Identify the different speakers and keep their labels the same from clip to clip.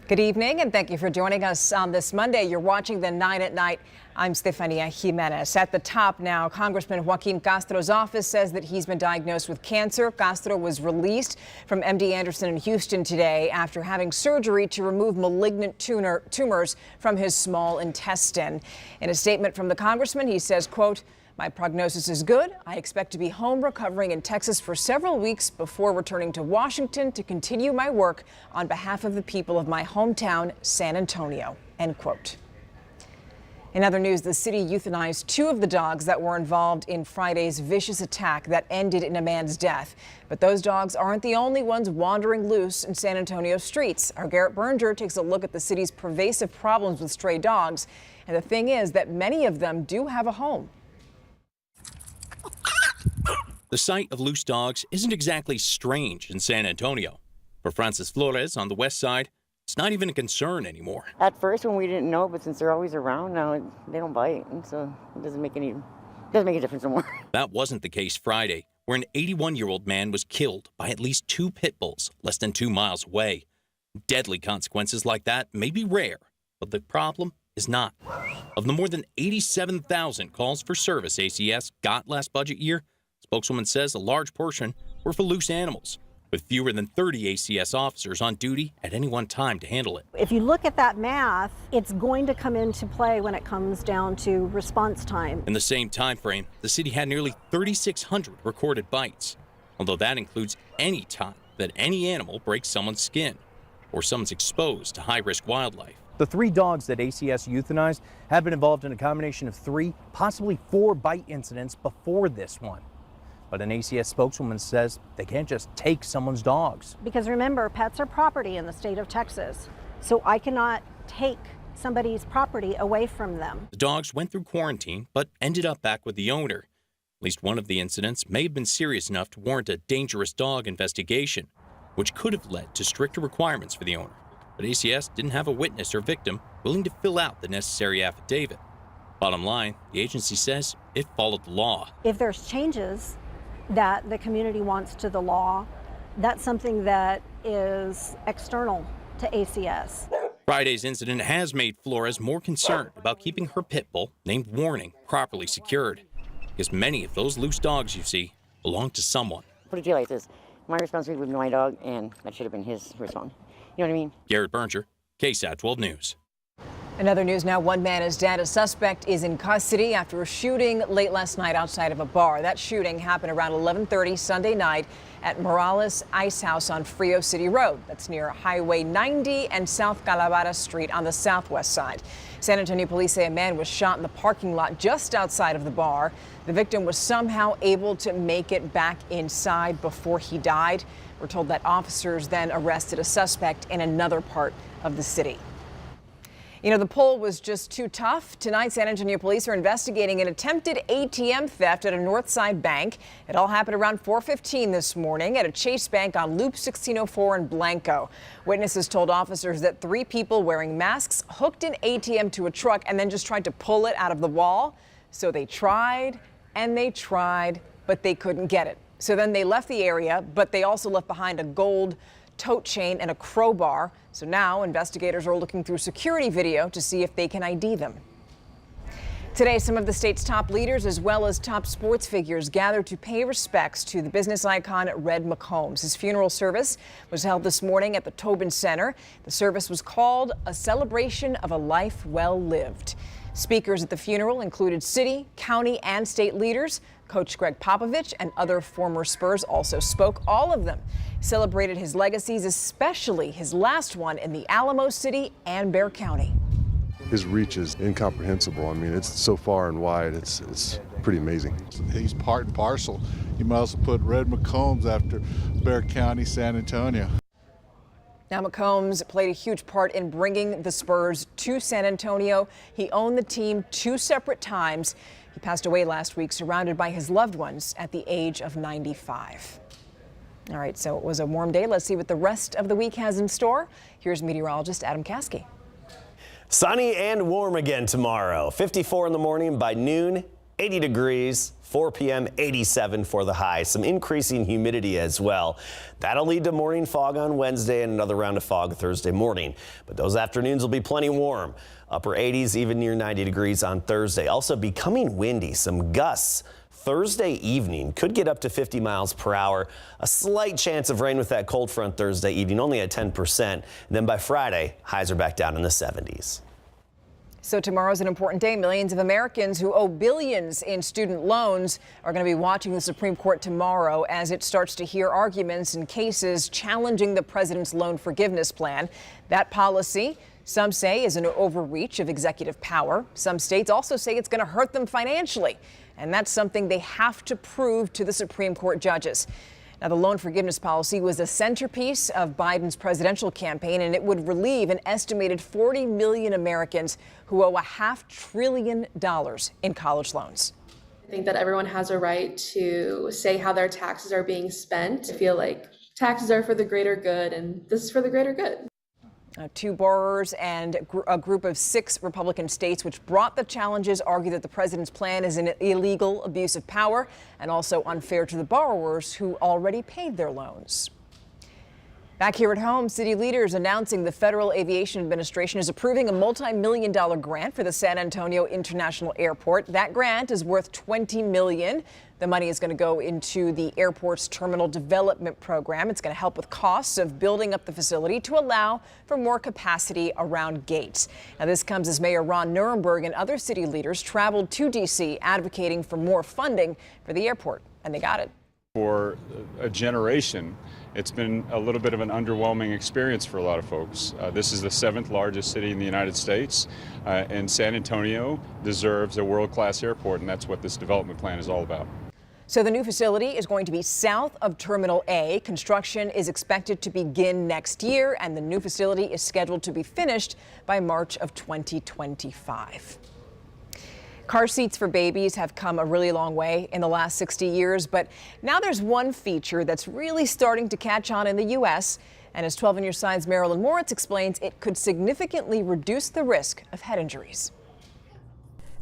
Speaker 1: Good evening, and thank you for joining us on this Monday. You're watching the 9 at Night. I'm Stephania Jimenez. At the top now, Congressman Joaquin Castro's office says that he's been diagnosed with cancer. Castro was released from MD Anderson in Houston today after having surgery to remove malignant tumors from his small intestine. In a statement from the congressman, he says, quote, "My prognosis is good. I expect to be home recovering in Texas for several weeks before returning to Washington to continue my work on behalf of the people of my hometown, San Antonio," end quote. In other news, the city euthanized 2 of the dogs that were involved in Friday's vicious attack that ended in a man's death. But those dogs aren't the only ones wandering loose in San Antonio streets. Our Garrett Berger takes a look at the city's pervasive problems with stray dogs. And the thing is that many of them do have a home.
Speaker 2: The sight of loose dogs isn't exactly strange in San Antonio. For Francis Flores on the west side, it's not even a concern anymore.
Speaker 3: At first when we didn't know, but since they're always around now, they don't bite, and so it doesn't make a difference anymore.
Speaker 2: That wasn't the case Friday, where an 81-year-old man was killed by at least 2 pit bulls less than 2 miles away. Deadly consequences like that may be rare, but the problem is not. Of the more than 87,000 calls for service ACS got last budget year, spokeswoman says a large portion were for loose animals, with fewer than 30 ACS officers on duty at any one time to handle it.
Speaker 4: If you look at that math, it's going to come into play when it comes down to response time.
Speaker 2: In the same time frame, the city had nearly 3,600 recorded bites, although that includes any time that any animal breaks someone's skin or someone's exposed to high-risk wildlife.
Speaker 5: The 3 dogs that ACS euthanized have been involved in a combination of 3, possibly 4 bite incidents before this one. But an ACS spokeswoman says they can't just take someone's dogs.
Speaker 4: Because remember, pets are property in the state of Texas, so I cannot take somebody's property away from them.
Speaker 2: The dogs went through quarantine, but ended up back with the owner. At least one of the incidents may have been serious enough to warrant a dangerous dog investigation, which could have led to stricter requirements for the owner. But ACS didn't have a witness or victim willing to fill out the necessary affidavit. Bottom line, the agency says it followed the law.
Speaker 4: If there's changes that the community wants to the law, that's something that is external to ACS.
Speaker 2: Friday's incident has made Flores more concerned about keeping her pit bull, named Warning, properly secured, because many of those loose dogs you see belong to someone.
Speaker 3: Put it to you like this, my responsibility with my dog, and that should have been his response. You know what I mean?
Speaker 2: Garrett Berger, KSAT 12 News.
Speaker 1: In other news now, one man is dead. A suspect is in custody after a shooting late last night outside of a bar. That shooting happened around 11:30 Sunday night at Morales Ice House on Frio City Road. That's near Highway 90 and South Calavera Street on the southwest side. San Antonio police say a man was shot in the parking lot just outside of the bar. The victim was somehow able to make it back inside before he died. We're told that officers then arrested a suspect in another part of the city. You know, the poll was just too tough. Tonight, San Antonio police are investigating an attempted ATM theft at a Northside bank. It all happened around 4:15 this morning at a Chase Bank on Loop 1604 in Blanco. Witnesses told officers that 3 people wearing masks hooked an ATM to a truck and then just tried to pull it out of the wall. So they tried and they tried, but they couldn't get it. So then they left the area, but they also left behind a gold tote chain and a crowbar. So now investigators are looking through security video to see if they can ID them. Today, some of the state's top leaders as well as top sports figures gathered to pay respects to the business icon Red McCombs. His funeral service was held this morning at the Tobin Center. The service was called a celebration of a life well lived. Speakers at the funeral included city, county, and state leaders. Coach Greg Popovich and other former Spurs also spoke. All of them celebrated his legacies, especially his last one in the Alamo City and Bexar County.
Speaker 6: His reach is incomprehensible. I mean, it's so far and wide, it's pretty amazing.
Speaker 7: He's part and parcel. You might also put Red McCombs after Bexar County, San Antonio.
Speaker 1: Now, McCombs played a huge part in bringing the Spurs to San Antonio. He owned the team 2 separate times. He passed away last week, surrounded by his loved ones at the age of 95. All right, so it was a warm day. Let's see what the rest of the week has in store. Here's meteorologist Adam Caskey.
Speaker 8: Sunny and warm again tomorrow. 54 in the morning, by noon, 80 degrees. 4 p.m., 87 for the high. Some increasing humidity as well. That'll lead to morning fog on Wednesday and another round of fog Thursday morning. But those afternoons will be plenty warm. Upper 80s, even near 90 degrees on Thursday. Also becoming windy. Some gusts Thursday evening could get up to 50 miles per hour. A slight chance of rain with that cold front Thursday evening, only at 10%. And then by Friday, highs are back down in the 70s.
Speaker 1: So tomorrow's an important day. Millions of Americans who owe billions in student loans are going to be watching the Supreme Court tomorrow as it starts to hear arguments and cases challenging the president's loan forgiveness plan. That policy, some say, is an overreach of executive power. Some states also say it's going to hurt them financially. And that's something they have to prove to the Supreme Court judges. Now, the loan forgiveness policy was a centerpiece of Biden's presidential campaign, and it would relieve an estimated 40 million Americans who owe $500 billion in college loans.
Speaker 9: I think that everyone has a right to say how their taxes are being spent. I feel like taxes are for the greater good, and this is for the greater good.
Speaker 1: Two borrowers and a group of 6 Republican states which brought the challenges argue that the president's plan is an illegal abuse of power and also unfair to the borrowers who already paid their loans. Back here at home, city leaders announcing the Federal Aviation Administration is approving a multi-million-dollar grant for the San Antonio International Airport. That grant is worth $20 million. The money is going to go into the airport's terminal development program. It's going to help with costs of building up the facility to allow for more capacity around gates. Now, this comes as Mayor Ron Nirenberg and other city leaders traveled to D.C. advocating for more funding for the airport, and they got it.
Speaker 10: For a generation, it's been a little bit of an underwhelming experience for a lot of folks. This is the 7th largest city in the United States, and San Antonio deserves a world-class airport, and that's what this development plan is all about.
Speaker 1: So the new facility is going to be south of Terminal A. Construction is expected to begin next year, and the new facility is scheduled to be finished by March of 2025. Car seats for babies have come a really long way in the last 60 years, but now there's one feature that's really starting to catch on in the U.S. And as 12 on Your Side's Marilyn Moritz explains, it could significantly reduce the risk of head injuries.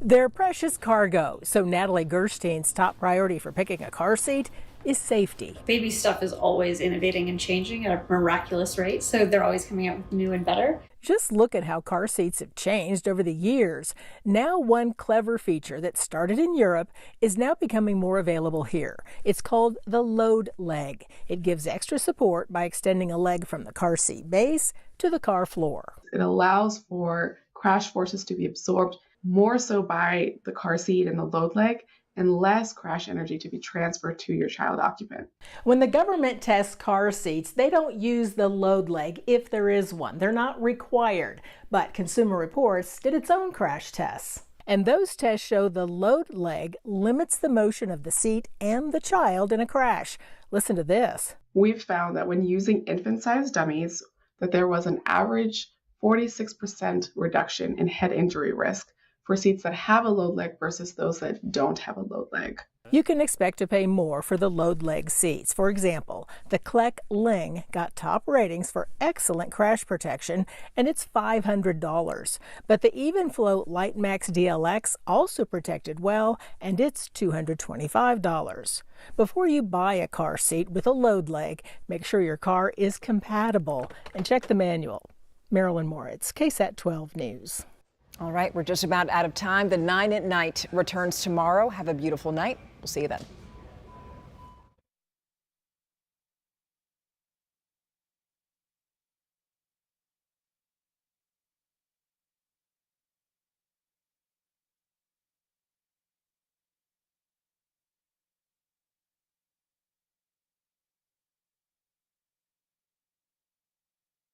Speaker 11: They're precious cargo, so Natalie Gerstein's top priority for picking a car seat is safety.
Speaker 12: Baby stuff is always innovating and changing at a miraculous rate, so they're always coming out with new and better.
Speaker 11: Just look at how car seats have changed over the years. Now, one clever feature that started in Europe is now becoming more available here. It's called the load leg. It gives extra support by extending a leg from the car seat base to the car floor.
Speaker 13: It allows for crash forces to be absorbed more so by the car seat and the load leg, and less crash energy to be transferred to your child occupant.
Speaker 11: When the government tests car seats, they don't use the load leg if there is one. They're not required, but Consumer Reports did its own crash tests. And those tests show the load leg limits the motion of the seat and the child in a crash. Listen to this.
Speaker 13: We've found that when using infant-sized dummies, that there was an average 46% reduction in head injury risk for seats that have a load leg versus those that don't have a load leg.
Speaker 11: You can expect to pay more for the load leg seats. For example, the Kleck Ling got top ratings for excellent crash protection, and it's $500. But the Evenflow LightMax DLX also protected well, and it's $225. Before you buy a car seat with a load leg, make sure your car is compatible and check the manual. Marilyn Moritz, KSAT 12 News.
Speaker 1: All right, we're just about out of time. The 9 at Night returns tomorrow. Have a beautiful night. We'll see you then.